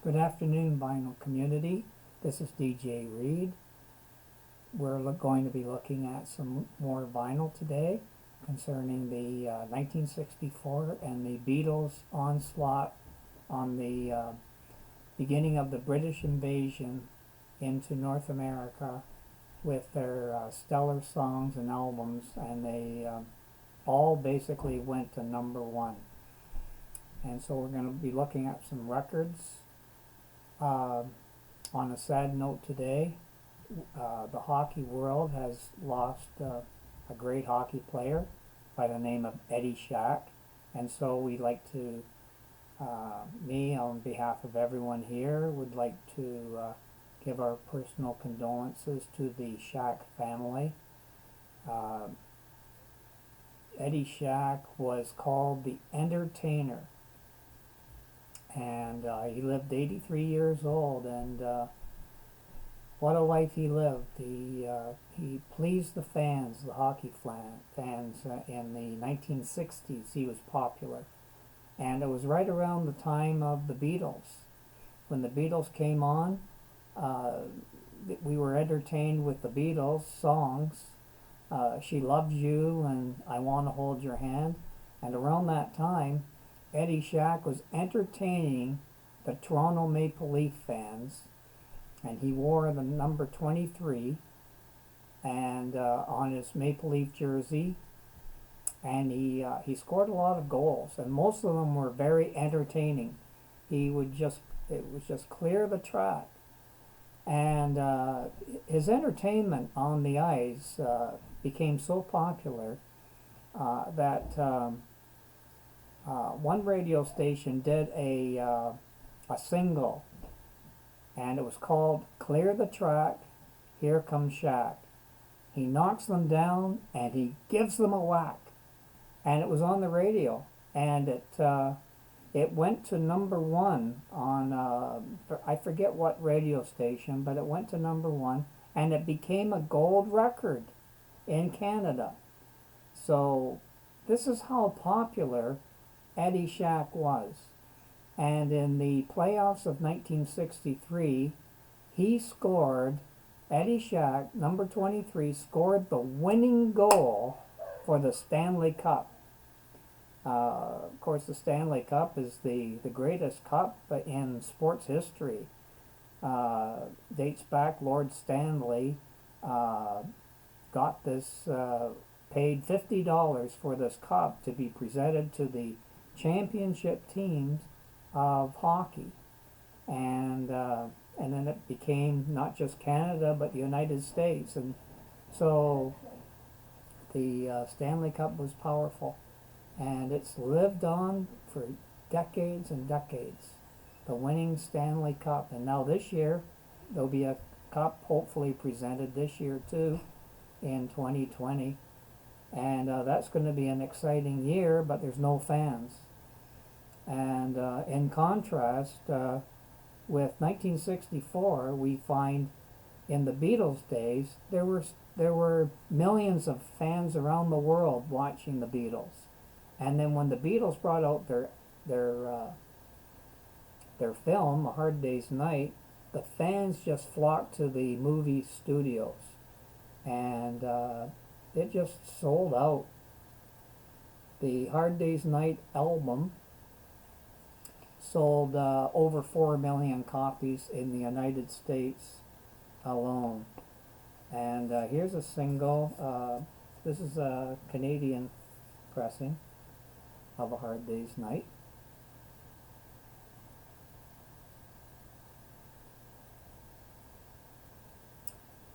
Good afternoon, vinyl community. This is DJ Reed. We're going to be looking at some more vinyl today concerning the 1964 and the Beatles onslaught on the beginning of the British invasion into North America with their stellar songs and albums, and they all basically went to #1. And so we're going to be looking at some records. On a sad note today, the hockey world has lost a great hockey player by the name of Eddie Shack, and so we'd like to, me on behalf of everyone here, would like to give our personal condolences to the Shack family. Eddie Shack was called the Entertainer, and he lived 83 years old, and what a life he lived. He pleased the fans, the hockey fans. In the 1960s he was popular, and it was right around the time of the Beatles. When the Beatles came on, we were entertained with the Beatles songs, She Loves You and I Want to Hold Your Hand, and around that time Eddie Shack was entertaining the Toronto Maple Leaf fans, and he wore the number 23 and on his Maple Leaf jersey, and he scored a lot of goals, and most of them were very entertaining. It would just clear the track, and his entertainment on the ice became so popular that one radio station did a single, and it was called "Clear the Track, Here Comes Shack." He knocks them down and he gives them a whack, and it was on the radio, and it went to #1 on I forget what radio station, but it went to #1, and it became a gold record in Canada. So this is how popular Eddie Shack was. And in the playoffs of 1963, Eddie Shack, number 23, scored the winning goal for the Stanley Cup. Of course, the Stanley Cup is the greatest cup in sports history. Dates back, Lord Stanley got this, paid $50 for this cup to be presented to the championship teams of hockey, and then it became not just Canada but the United States, and so the Stanley Cup was powerful, and it's lived on for decades and decades. The winning Stanley Cup, and now this year there'll be a cup hopefully presented this year too, in 2020, and that's going to be an exciting year, but there's no fans. And in contrast, with 1964, we find in the Beatles days there were millions of fans around the world watching the Beatles, and then when the Beatles brought out their film, A Hard Day's Night, the fans just flocked to the movie studios, and it just sold out. The Hard Day's Night album sold over 4 million copies in the United States alone. And here's a single. This is a Canadian pressing of A Hard Day's Night.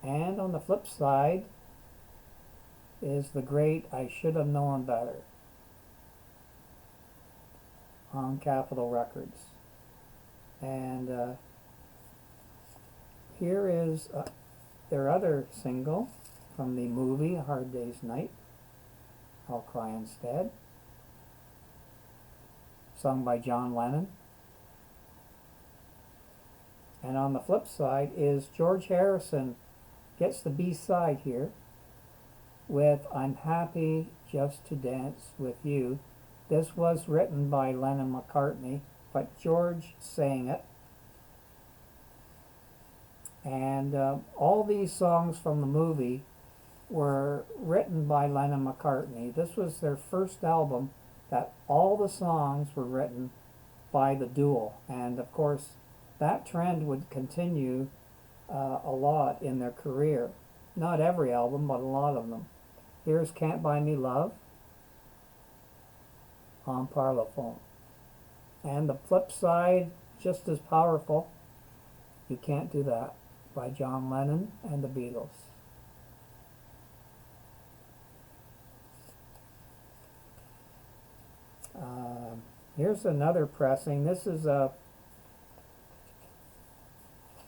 And on the flip side is the great I Should Have Known Better on Capitol Records. And here is their other single from the movie A Hard Day's Night, I'll Cry Instead, sung by John Lennon. And on the flip side is George Harrison gets the B-side here with I'm Happy Just to Dance With You. This was written by Lennon McCartney, but George sang it, And all these songs from the movie were written by Lennon McCartney. This was their first album that all the songs were written by the duo. And of course, that trend would continue a lot in their career. Not every album, but a lot of them. Here's Can't Buy Me Love on Parlophone. And the flip side, just as powerful, You Can't Do That by John Lennon and the Beatles. Here's another pressing. This is a,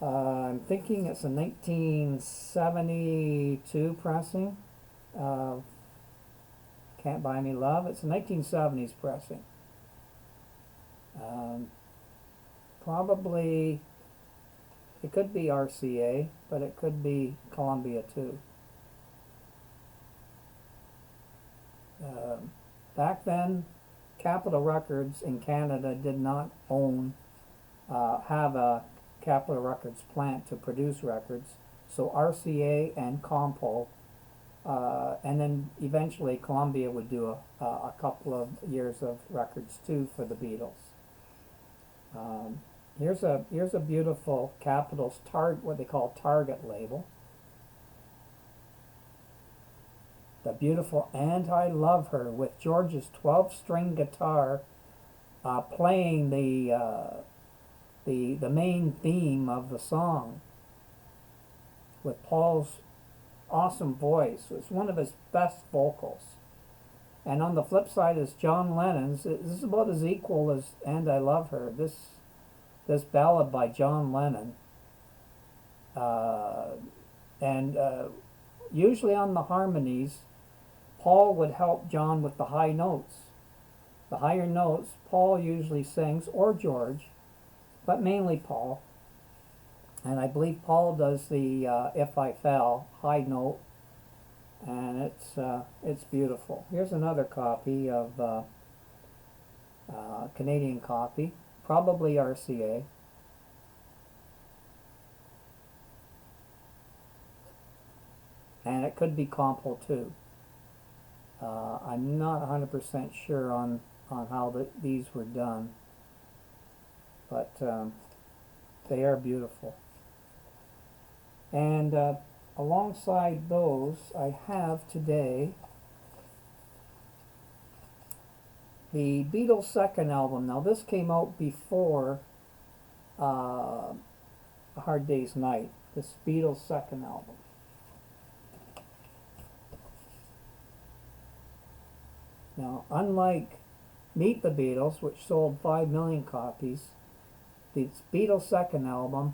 I'm thinking it's a 1972 pressing of Can't Buy Me Love. It's a 1970s pressing. Probably, it could be RCA, but it could be Columbia too. Back then, Capitol Records in Canada did not have a Capitol Records plant to produce records, so RCA and Compo, and then eventually Columbia would do a couple of years of records too for the Beatles. Here's a beautiful Capitol's what they call Target label. The beautiful And I Love Her with George's 12-string guitar playing the main theme of the song with Paul's awesome voice. It's one of his best vocals. And on the flip side is John Lennon's. This is about as equal as And I Love Her. This ballad by John Lennon. Usually on the harmonies, Paul would help John with the high notes. The higher notes, Paul usually sings, or George, but mainly Paul. And I believe Paul does the If I Fell high note, and it's beautiful. Here's another copy of Canadian copy, probably RCA. And it could be Compo too. I'm not 100% sure on how these were done, but they are beautiful. And alongside those, I have today the Beatles' second album. Now this came out before A Hard Day's Night, this Beatles' second album. Now, unlike Meet the Beatles, which sold 5 million copies, the Beatles' second album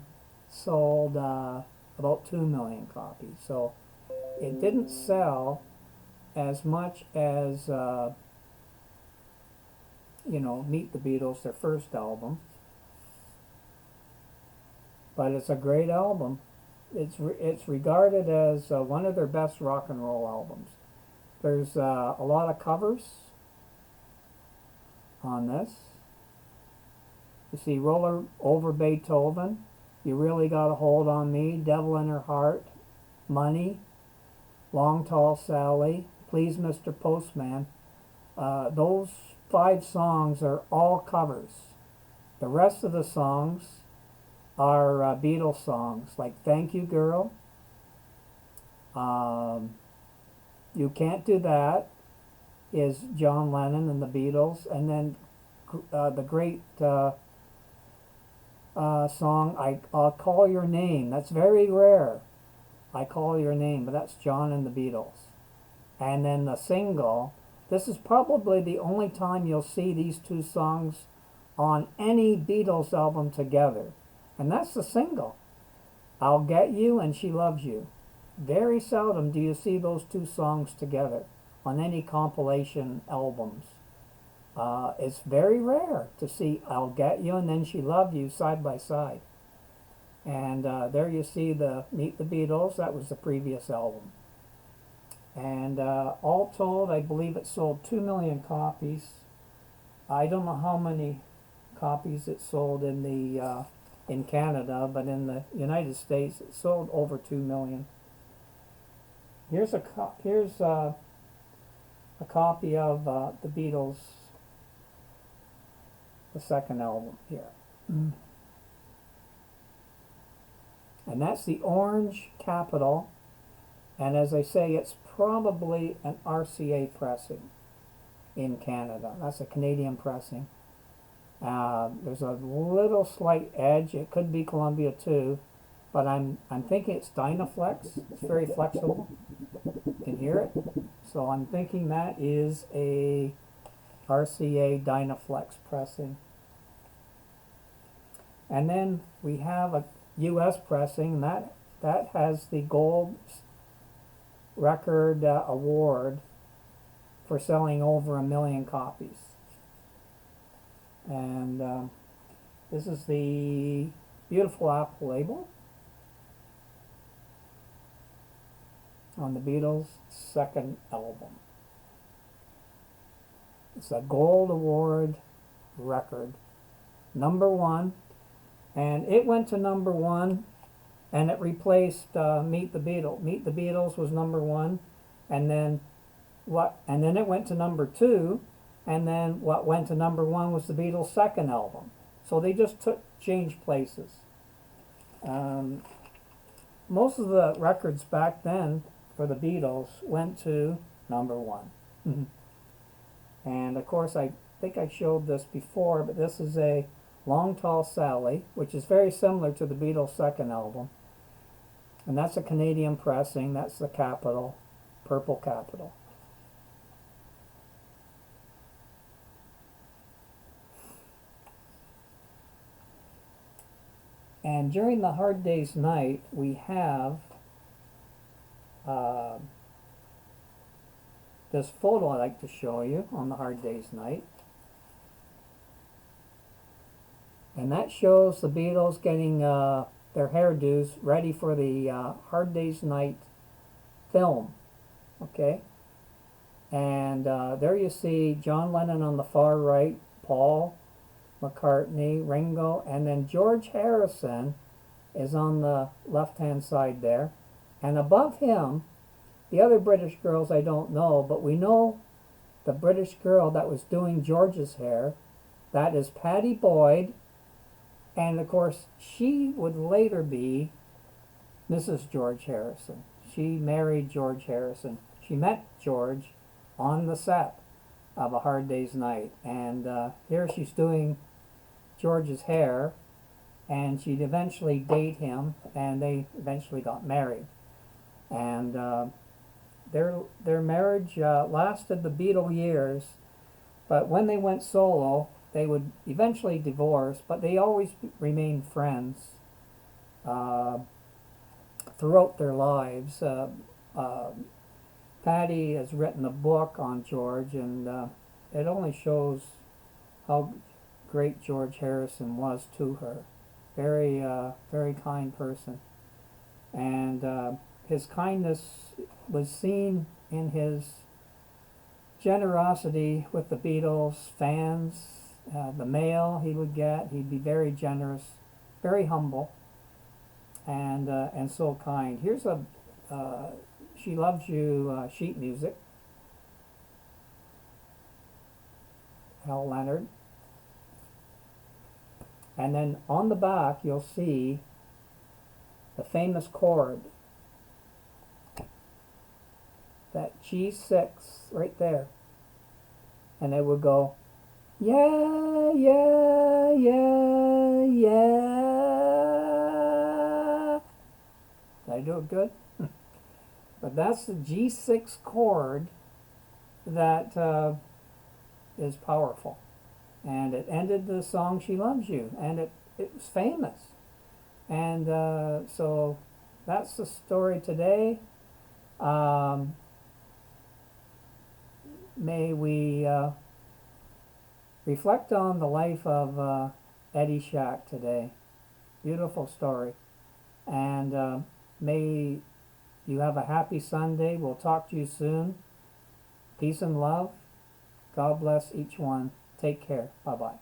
sold about 2 million copies. So it didn't sell as much as, Meet the Beatles, their first album. But it's a great album. It's regarded as one of their best rock and roll albums. There's a lot of covers on this. You see Roller Over Beethoven, You Really Got a Hold on Me, Devil in Her Heart, Money, Long Tall Sally, Please Mr. Postman. Those 5 songs are all covers. The rest of the songs are Beatles songs, like Thank You Girl, You Can't Do That is John Lennon and the Beatles, and then the great song, I'll Call Your Name. That's very rare. I Call Your Name, but that's John and the Beatles. And then the single, this is probably the only time you'll see these 2 songs on any Beatles album together. And that's the single, I'll Get You and She Loves You. Very seldom do you see those 2 songs together on any compilation albums. It's very rare to see I'll Get You and then She Loved You side by side. And there you see the Meet the Beatles. That was the previous album. And all told, I believe it sold 2 million copies. I don't know how many copies it sold in the in Canada, but in the United States it sold over 2 million. Here's a copy of the Beatles, the second album here. And that's the orange Capitol, and as I say, it's probably an RCA pressing in Canada. That's a Canadian pressing. There's a little slight edge. It could be Columbia too, but I'm thinking it's Dynaflex. It's very flexible. You can hear it. So I'm thinking that is a RCA Dynaflex pressing. And then we have a US pressing that has the gold record award for selling over 1 million copies. And this is the beautiful Apple label on the Beatles' second album. It's a gold award record, #1, and it went to #1, and it replaced Meet the Beatles. Meet the Beatles was #1, and then it went to #2, and then what went to #1 was the Beatles' second album. So they just changed places. Most of the records back then for the Beatles went to #1. And of course, I think I showed this before, but this is a Long Tall Sally, which is very similar to the Beatles' second album. And that's a Canadian pressing. That's the Capitol, purple Capitol. And during the Hard Day's Night, we have this photo I'd like to show you on the Hard Day's Night. And that shows the Beatles getting their hairdos ready for the Hard Day's Night film. Okay? And there you see John Lennon on the far right, Paul McCartney, Ringo, and then George Harrison is on the left-hand side there. And above him, the other British girls I don't know, but we know the British girl that was doing George's hair, that is Pattie Boyd, and of course she would later be Mrs. George Harrison. She married George Harrison. She met George on the set of A Hard Day's Night, and here she's doing George's hair, and she'd eventually date him, and they eventually got married. And their marriage lasted the Beatle years, but when they went solo, they would eventually divorce, but they always remained friends throughout their lives. Patty has written a book on George, and it only shows how great George Harrison was to her. Very, very kind person. And his kindness was seen in his generosity with the Beatles fans, the mail he would get. He'd be very generous, very humble, and so kind. Here's a She Loves You sheet music. Hal Leonard. And then on the back you'll see the famous chord, that G6 right there. And it would go, yeah, yeah, yeah, yeah. Did I do it good? But that's the G6 chord that is powerful. And it ended the song She Loves You, and it was famous. And so that's the story today. May we reflect on the life of Eddie Shack today. Beautiful story. And may you have a happy Sunday. We'll talk to you soon. Peace and love. God bless each one. Take care. Bye-bye.